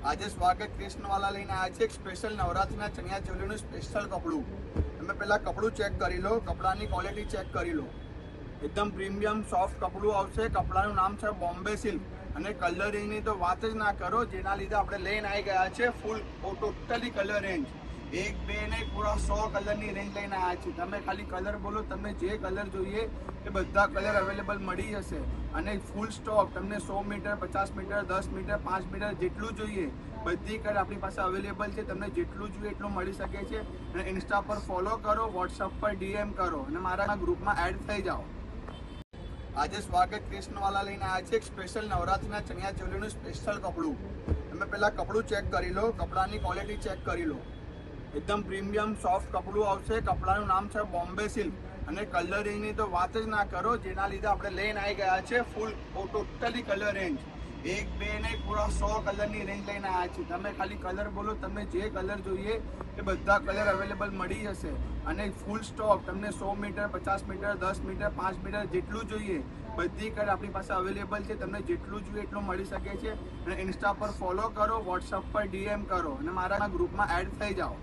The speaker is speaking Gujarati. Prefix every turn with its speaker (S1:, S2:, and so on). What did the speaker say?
S1: આજે સ્વાગત કૃષ્ણવાલા લઈને આવ્યા છે એક સ્પેશિયલ નવરાત્રીના ચણિયા ચોલીનું સ્પેશિયલ કપડું. તમે પહેલા કપડું ચેક કરી લો, કપડાની ક્વોલિટી ચેક કરી લો. એકદમ પ્રીમિયમ સોફ્ટ કપડું આવશે. કપડાનું નામ છે બોમ્બે સિલ્ક અને કલરિંગની તો વાત જ ના કરો, જેના લીધે આપણે લઈને આવી ગયા છે ફૂલ ટોટલી કલર રેન્જ. એક બે નહીં, પૂરા 100 કલરની રેન્જ લઈને આવ્યા છે. તમે ખાલી કલર બોલો, તમને જે કલર જોઈએ એ બધા કલર અવેલેબલ મળી જશે. અને ફૂલ સ્ટોક તમને 100 મીટર, 50 મીટર, 10 મીટર, 5 મીટર જેટલું જોઈએ બધી કલર આપણી પાસે અવેલેબલ છે. તમને જેટલું જોઈએ એટલું મળી શકે છે. અને ઇન્સ્ટા પર ફોલો કરો, વોટ્સઅપ પર DM કરો અને મારા ગ્રુપમાં એડ થઈ જાઓ. આજે સ્વાગત કૃષ્ણવાલા લઈને આવ્યા છે એક સ્પેશિયલ નવરાત્રીના ચણિયા ચોલીનું સ્પેશિયલ કપડું. તમે પહેલા કપડું ચેક કરી લો, કપડાની ક્વોલિટી ચેક કરી લો. એકદમ પ્રીમિયમ સોફ્ટ કપડું આવશે. કપડાનું નામ છે બોમ્બે સિલ્ક અને કલરિંગની તો વાત જ ના કરો, જેના લીધે આપણે લઈને આવી ગયા છે ફૂલ ટોટલી કલર રેન્જ. એક બે નહીં, પૂરા 100 કલરની રેન્જ લઈને આવ્યા છે. તમે ખાલી કલર બોલો, તમને જે કલર જોઈએ એ બધા કલર અવેલેબલ મળી જશે. અને ફૂલ સ્ટોક તમને 100 મીટર, 50 મીટર, 10 મીટર, 5 મીટર જેટલું જોઈએ બધી કલર આપણી પાસે અવેલેબલ છે. તમને જેટલું જોઈએ એટલું મળી શકે છે. અને ઇન્સ્ટા પર ફોલો કરો, વોટ્સઅપ પર DM કરો અને મારા ગ્રુપમાં એડ થઈ જાઓ.